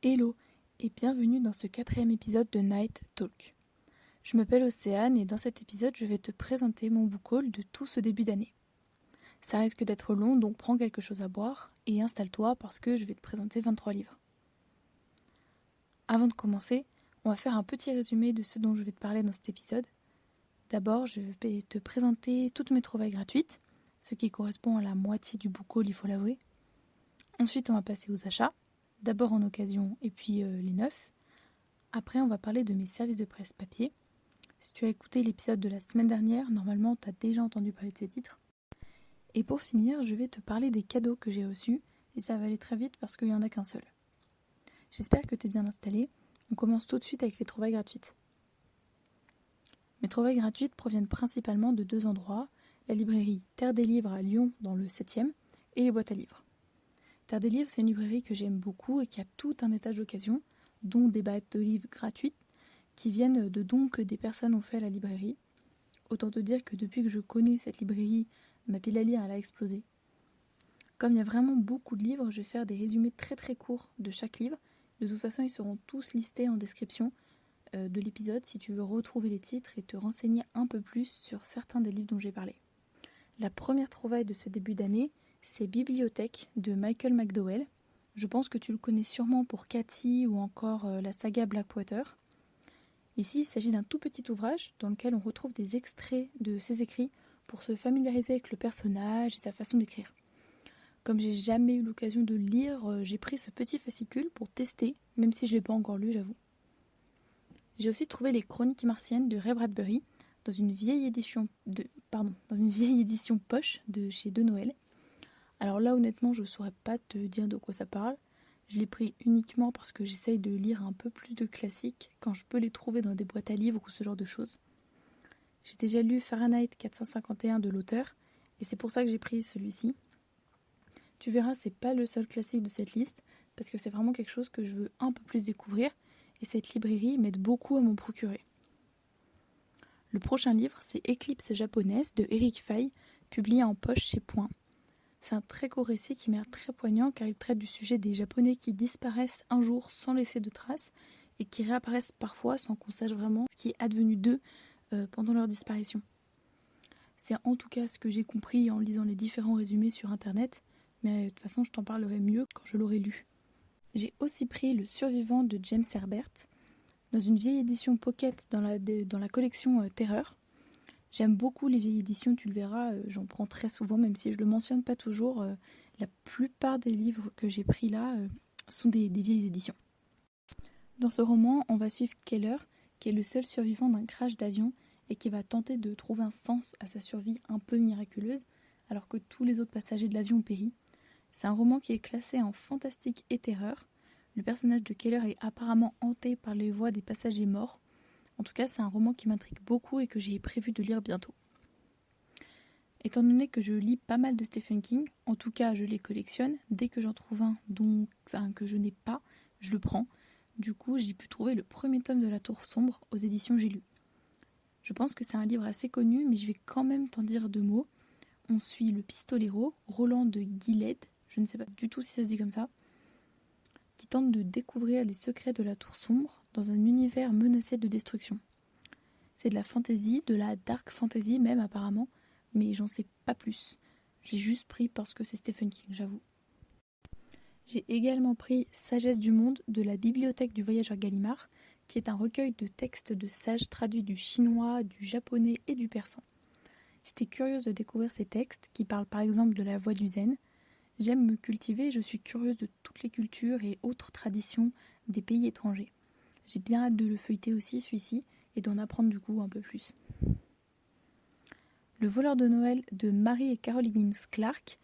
Hello et bienvenue dans ce 4e épisode de Night Talk. Je m'appelle Océane et dans cet épisode je vais te présenter mon book haul de tout ce début d'année. Ça risque d'être long donc prends quelque chose à boire et installe-toi parce que je vais te présenter 23 livres. Avant de commencer, on va faire un petit résumé de ce dont je vais te parler dans cet épisode. D'abord je vais te présenter toutes mes trouvailles gratuites, ce qui correspond à la moitié du book haul il faut l'avouer. Ensuite on va passer aux achats. D'abord en occasion et puis les neufs. Après, on va parler de mes services de presse papier. Si tu as écouté l'épisode de la semaine dernière, normalement, tu as déjà entendu parler de ces titres. Et pour finir, je vais te parler des cadeaux que j'ai reçus. Et ça va aller très vite parce qu'il n'y en a qu'un seul. J'espère que tu es bien installé. On commence tout de suite avec les trouvailles gratuites. Mes trouvailles gratuites proviennent principalement de 2 endroits. La librairie Terre des Livres à Lyon dans le 7e et les boîtes à livres. Terre des Livres, c'est une librairie que j'aime beaucoup et qui a tout un étage d'occasion, dont des boîtes de livres gratuites qui viennent de dons que des personnes ont fait à la librairie. Autant te dire que depuis que je connais cette librairie, ma pile à lire elle a explosé. Comme il y a vraiment beaucoup de livres, je vais faire des résumés très très courts de chaque livre. De toute façon, ils seront tous listés en description de l'épisode si tu veux retrouver les titres et te renseigner un peu plus sur certains des livres dont j'ai parlé. La première trouvaille de ce début d'année, c'est Bibliothèque de Michael McDowell. Je pense que tu le connais sûrement pour Cathy ou encore la saga Blackwater. Ici, il s'agit d'un tout petit ouvrage dans lequel on retrouve des extraits de ses écrits pour se familiariser avec le personnage et sa façon d'écrire. Comme j'ai jamais eu l'occasion de le lire, j'ai pris ce petit fascicule pour tester, même si je ne l'ai pas encore lu, j'avoue. J'ai aussi trouvé les Chroniques martiennes de Ray Bradbury dans une vieille édition poche de chez De Noël. Alors là, honnêtement, je ne saurais pas te dire de quoi ça parle. Je l'ai pris uniquement parce que j'essaye de lire un peu plus de classiques quand je peux les trouver dans des boîtes à livres ou ce genre de choses. J'ai déjà lu Fahrenheit 451 de l'auteur et c'est pour ça que j'ai pris celui-ci. Tu verras, c'est pas le seul classique de cette liste parce que c'est vraiment quelque chose que je veux un peu plus découvrir et cette librairie m'aide beaucoup à m'en procurer. Le prochain livre, c'est Éclipse japonaise de Eric Fay, publié en poche chez Point. C'est un très court récit qui m'a l'air très poignant car il traite du sujet des Japonais qui disparaissent un jour sans laisser de traces et qui réapparaissent parfois sans qu'on sache vraiment ce qui est advenu d'eux pendant leur disparition. C'est en tout cas ce que j'ai compris en lisant les différents résumés sur internet, mais de toute façon je t'en parlerai mieux quand je l'aurai lu. J'ai aussi pris Le Survivant de James Herbert dans une vieille édition pocket dans la collection Terreur. J'aime beaucoup les vieilles éditions, tu le verras, j'en prends très souvent, même si je ne le mentionne pas toujours. La plupart des livres que j'ai pris là sont des vieilles éditions. Dans ce roman, on va suivre Keller, qui est le seul survivant d'un crash d'avion et qui va tenter de trouver un sens à sa survie un peu miraculeuse, alors que tous les autres passagers de l'avion ont péri. C'est un roman qui est classé en fantastique et terreur. Le personnage de Keller est apparemment hanté par les voix des passagers morts. En tout cas, c'est un roman qui m'intrigue beaucoup et que j'ai prévu de lire bientôt. Étant donné que je lis pas mal de Stephen King, en tout cas je les collectionne, dès que j'en trouve un que je n'ai pas, je le prends. Du coup, j'ai pu trouver le premier tome de La Tour Sombre aux éditions J'ai lu. Je pense que c'est un livre assez connu, mais je vais quand même t'en dire 2 mots. On suit le pistolero, Roland de Gilead, je ne sais pas du tout si ça se dit comme ça, qui tente de découvrir les secrets de la Tour Sombre dans un univers menacé de destruction. C'est de la fantasy, de la dark fantasy même apparemment, mais j'en sais pas plus. Je l'ai juste pris parce que c'est Stephen King, j'avoue. J'ai également pris Sagesse du monde de la bibliothèque du voyageur Gallimard, qui est un recueil de textes de sages traduits du chinois, du japonais et du persan. J'étais curieuse de découvrir ces textes qui parlent par exemple de la voie du zen. J'aime me cultiver, je suis curieuse de toutes les cultures et autres traditions des pays étrangers. J'ai bien hâte de le feuilleter aussi, celui-ci, et d'en apprendre du coup un peu plus. Le voleur de Noël de Mary et Caroline Higgins Clark,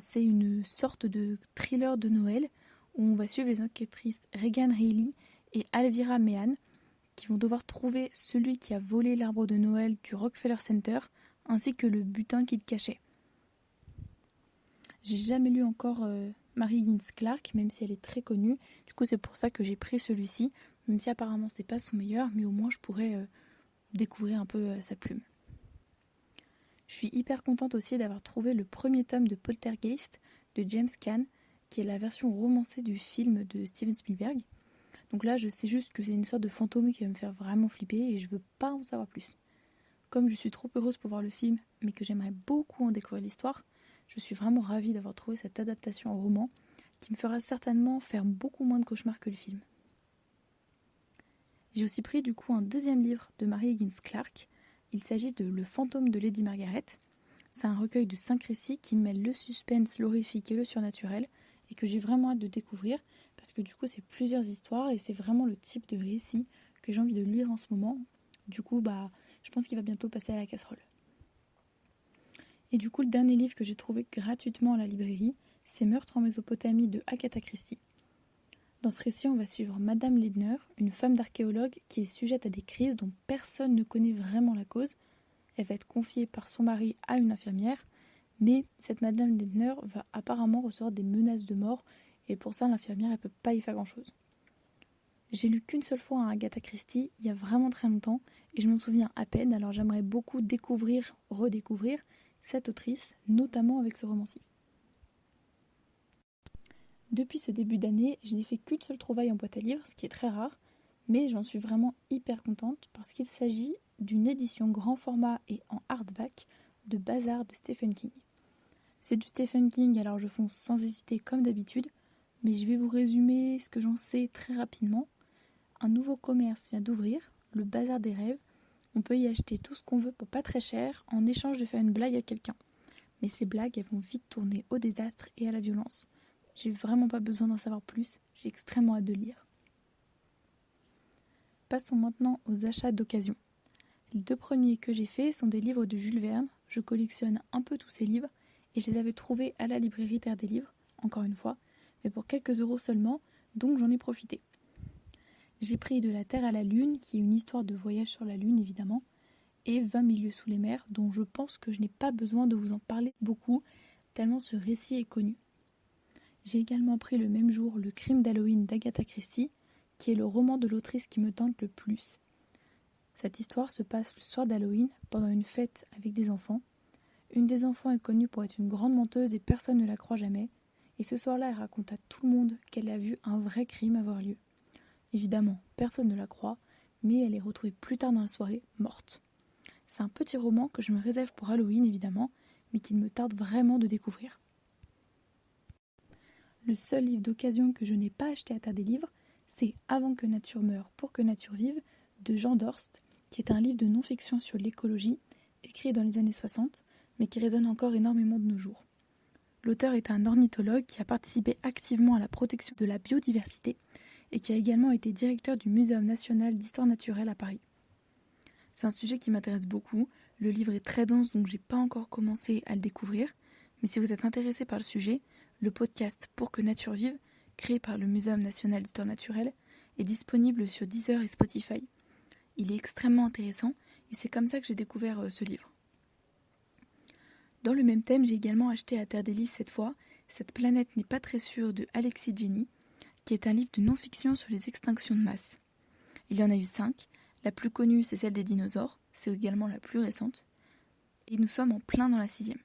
c'est une sorte de thriller de Noël où on va suivre les enquêtrices Regan Reilly et Alvira Meehan qui vont devoir trouver celui qui a volé l'arbre de Noël du Rockefeller Center ainsi que le butin qu'il cachait. J'ai jamais lu encore Mary Higgins Clark, même si elle est très connue. Du coup, c'est pour ça que j'ai pris celui-ci, même si apparemment c'est pas son meilleur, mais au moins je pourrais découvrir un peu sa plume. Je suis hyper contente aussi d'avoir trouvé le premier tome de Poltergeist de James Caan, qui est la version romancée du film de Steven Spielberg. Donc là, je sais juste que c'est une sorte de fantôme qui va me faire vraiment flipper et je veux pas en savoir plus. Comme je suis trop heureuse pour voir le film, mais que j'aimerais beaucoup en découvrir l'histoire, je suis vraiment ravie d'avoir trouvé cette adaptation en roman qui me fera certainement faire beaucoup moins de cauchemars que le film. J'ai aussi pris du coup un deuxième livre de Mary Higgins Clark. Il s'agit de Le fantôme de Lady Margaret. C'est un recueil de 5 récits qui mêlent le suspense, l'horrifique et le surnaturel et que j'ai vraiment hâte de découvrir parce que du coup c'est plusieurs histoires et c'est vraiment le type de récit que j'ai envie de lire en ce moment. Du coup je pense qu'il va bientôt passer à la casserole. Et du coup le dernier livre que j'ai trouvé gratuitement à la librairie, c'est Meurtre en Mésopotamie de Agatha Christie. Dans ce récit, on va suivre Madame Ledner, une femme d'archéologue qui est sujette à des crises dont personne ne connaît vraiment la cause. Elle va être confiée par son mari à une infirmière, mais cette Madame Ledner va apparemment recevoir des menaces de mort, et pour ça, l'infirmière, elle ne peut pas y faire grand-chose. J'ai lu qu'une seule fois un Agatha Christie, il y a vraiment très longtemps, et je m'en souviens à peine, alors j'aimerais beaucoup redécouvrir cette autrice, notamment avec ce roman-ci. Depuis ce début d'année, je n'ai fait qu'une seule trouvaille en boîte à livres, ce qui est très rare, mais j'en suis vraiment hyper contente parce qu'il s'agit d'une édition grand format et en hardback de Bazar de Stephen King. C'est du Stephen King, alors je fonce sans hésiter comme d'habitude, mais je vais vous résumer ce que j'en sais très rapidement. Un nouveau commerce vient d'ouvrir, le Bazar des rêves. On peut y acheter tout ce qu'on veut pour pas très cher en échange de faire une blague à quelqu'un. Mais ces blagues, elles vont vite tourner au désastre et à la violence. J'ai vraiment pas besoin d'en savoir plus, j'ai extrêmement hâte de lire. Passons maintenant aux achats d'occasion. Les 2 premiers que j'ai faits sont des livres de Jules Verne. Je collectionne un peu tous ces livres et je les avais trouvés à la librairie Terre des Livres, encore une fois, mais pour quelques euros seulement, donc j'en ai profité. J'ai pris De la Terre à la Lune, qui est une histoire de voyage sur la Lune évidemment, et 20 milieux sous les mers, dont je pense que je n'ai pas besoin de vous en parler beaucoup, tellement ce récit est connu. J'ai également pris le même jour Le crime d'Halloween d'Agatha Christie, qui est le roman de l'autrice qui me tente le plus. Cette histoire se passe le soir d'Halloween, pendant une fête avec des enfants. Une des enfants est connue pour être une grande menteuse et personne ne la croit jamais. Et ce soir-là, elle raconte à tout le monde qu'elle a vu un vrai crime avoir lieu. Évidemment, personne ne la croit, mais elle est retrouvée plus tard dans la soirée, morte. C'est un petit roman que je me réserve pour Halloween, évidemment, mais qu'il me tarde vraiment de découvrir. Le seul livre d'occasion que je n'ai pas acheté à Terre des Livres, c'est Avant que nature meure, pour que nature vive, de Jean Dorst, qui est un livre de non-fiction sur l'écologie, écrit dans les années 60, mais qui résonne encore énormément de nos jours. L'auteur est un ornithologue qui a participé activement à la protection de la biodiversité et qui a également été directeur du Muséum national d'histoire naturelle à Paris. C'est un sujet qui m'intéresse beaucoup, le livre est très dense donc j'ai pas encore commencé à le découvrir, mais si vous êtes intéressé par le sujet, le podcast Pour que nature vive, créé par le Muséum national d'histoire naturelle, est disponible sur Deezer et Spotify. Il est extrêmement intéressant et c'est comme ça que j'ai découvert ce livre. Dans le même thème, j'ai également acheté à Terre des Livres cette fois Cette planète n'est pas très sûre de Alexis Jenny, qui est un livre de non-fiction sur les extinctions de masse. Il y en a eu 5. La plus connue, c'est celle des dinosaures, c'est également la plus récente. Et nous sommes en plein dans la 6e.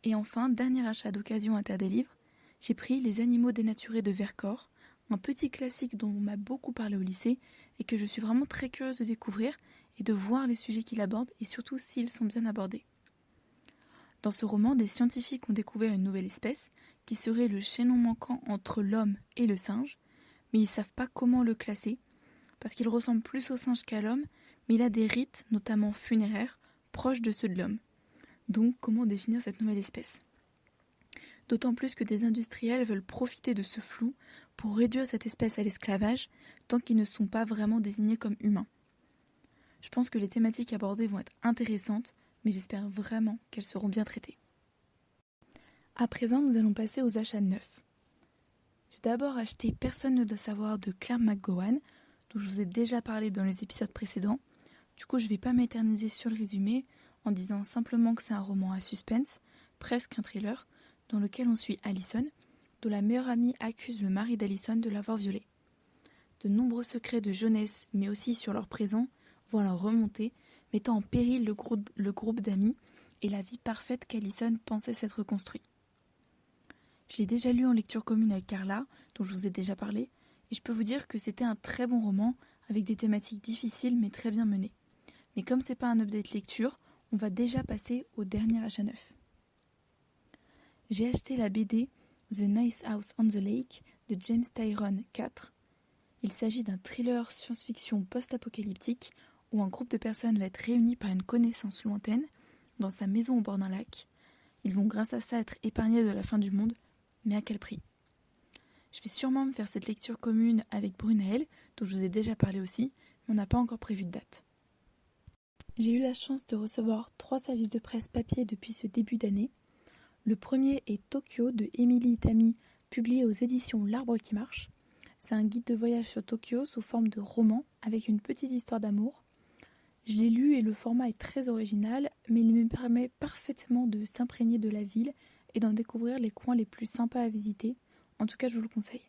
Et enfin, dernier achat d'occasion à Terre des Livres, j'ai pris Les animaux dénaturés de Vercors, un petit classique dont on m'a beaucoup parlé au lycée et que je suis vraiment très curieuse de découvrir et de voir les sujets qu'il aborde et surtout s'ils sont bien abordés. Dans ce roman, des scientifiques ont découvert une nouvelle espèce qui serait le chaînon manquant entre l'homme et le singe, mais ils ne savent pas comment le classer parce qu'il ressemble plus au singe qu'à l'homme, mais il a des rites, notamment funéraires, proches de ceux de l'homme. Donc, comment définir cette nouvelle espèce ? D'autant plus que des industriels veulent profiter de ce flou pour réduire cette espèce à l'esclavage, tant qu'ils ne sont pas vraiment désignés comme humains. Je pense que les thématiques abordées vont être intéressantes, mais j'espère vraiment qu'elles seront bien traitées. À présent, nous allons passer aux achats neufs. J'ai d'abord acheté Personne ne doit savoir de Claire McGowan, dont je vous ai déjà parlé dans les épisodes précédents. Du coup, je ne vais pas m'éterniser sur le résumé, en disant simplement que c'est un roman à suspense, presque un thriller, dans lequel on suit Allison, dont la meilleure amie accuse le mari d'Allison de l'avoir violée. De nombreux secrets de jeunesse, mais aussi sur leur présent, vont alors remonter, mettant en péril le groupe d'amis et la vie parfaite qu'Allison pensait s'être construit. Je l'ai déjà lu en lecture commune avec Carla, dont je vous ai déjà parlé, et je peux vous dire que c'était un très bon roman, avec des thématiques difficiles mais très bien menées. Mais comme c'est pas un update lecture, on va déjà passer au dernier achat neuf. J'ai acheté la BD The Nice House on the Lake de James Tyron IV. Il s'agit d'un thriller science-fiction post-apocalyptique où un groupe de personnes va être réuni par une connaissance lointaine dans sa maison au bord d'un lac. Ils vont grâce à ça être épargnés de la fin du monde, mais à quel prix ? Je vais sûrement me faire cette lecture commune avec Brunaël, dont je vous ai déjà parlé aussi, mais on n'a pas encore prévu de date. J'ai eu la chance de recevoir 3 services de presse papier depuis ce début d'année. Le premier est Tokyo de Émilie Itami, publié aux éditions L'Arbre qui marche. C'est un guide de voyage sur Tokyo sous forme de roman avec une petite histoire d'amour. Je l'ai lu et le format est très original, mais il me permet parfaitement de s'imprégner de la ville et d'en découvrir les coins les plus sympas à visiter. En tout cas, je vous le conseille.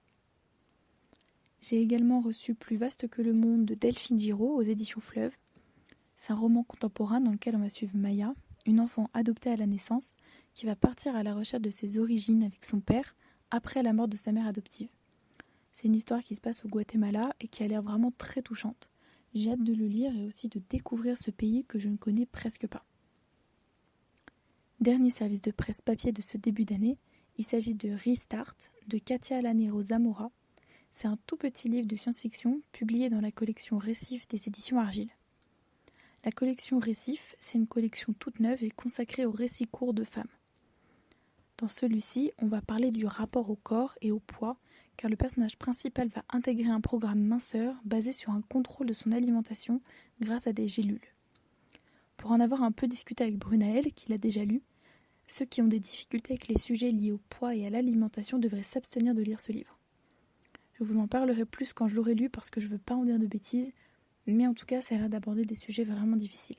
J'ai également reçu Plus vaste que le monde de Delphine Giraud aux éditions Fleuve. C'est un roman contemporain dans lequel on va suivre Maya, une enfant adoptée à la naissance, qui va partir à la recherche de ses origines avec son père après la mort de sa mère adoptive. C'est une histoire qui se passe au Guatemala et qui a l'air vraiment très touchante. J'ai hâte de le lire et aussi de découvrir ce pays que je ne connais presque pas. Dernier service de presse papier de ce début d'année, il s'agit de Restart de Katia Lanero Zamora. C'est un tout petit livre de science-fiction publié dans la collection Récif des éditions Argile. La collection Récif, c'est une collection toute neuve et consacrée aux récits courts de femmes. Dans celui-ci, on va parler du rapport au corps et au poids, car le personnage principal va intégrer un programme minceur basé sur un contrôle de son alimentation grâce à des gélules. Pour en avoir un peu discuté avec Brunaël, qui l'a déjà lu, ceux qui ont des difficultés avec les sujets liés au poids et à l'alimentation devraient s'abstenir de lire ce livre. Je vous en parlerai plus quand je l'aurai lu parce que je ne veux pas en dire de bêtises, mais en tout cas, ça a l'air d'aborder des sujets vraiment difficiles.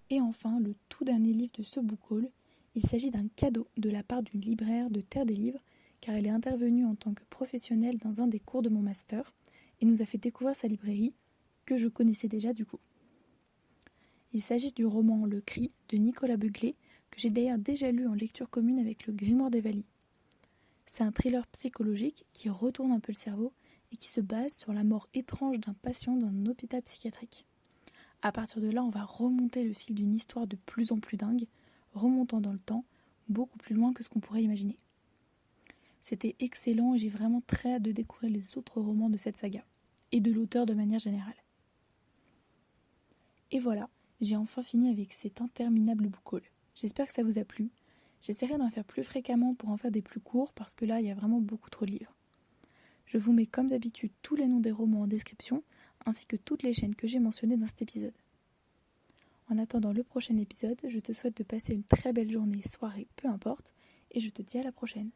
Et enfin, le tout dernier livre de ce book haul, il s'agit d'un cadeau de la part d'une libraire de Terre des Livres, car elle est intervenue en tant que professionnelle dans un des cours de mon master et nous a fait découvrir sa librairie, que je connaissais déjà du coup. Il s'agit du roman Le Cri de Nicolas Beuglet, que j'ai d'ailleurs déjà lu en lecture commune avec le Grimoire d'Evali. C'est un thriller psychologique qui retourne un peu le cerveau et qui se base sur la mort étrange d'un patient dans un hôpital psychiatrique. À partir de là, on va remonter le fil d'une histoire de plus en plus dingue, remontant dans le temps, beaucoup plus loin que ce qu'on pourrait imaginer. C'était excellent et j'ai vraiment très hâte de découvrir les autres romans de cette saga, et de l'auteur de manière générale. Et voilà, j'ai enfin fini avec cet interminable book haul. J'espère que ça vous a plu. J'essaierai d'en faire plus fréquemment pour en faire des plus courts, parce que là, il y a vraiment beaucoup trop de livres. Je vous mets comme d'habitude tous les noms des romans en description, ainsi que toutes les chaînes que j'ai mentionnées dans cet épisode. En attendant le prochain épisode, je te souhaite de passer une très belle journée, soirée, peu importe, et je te dis à la prochaine.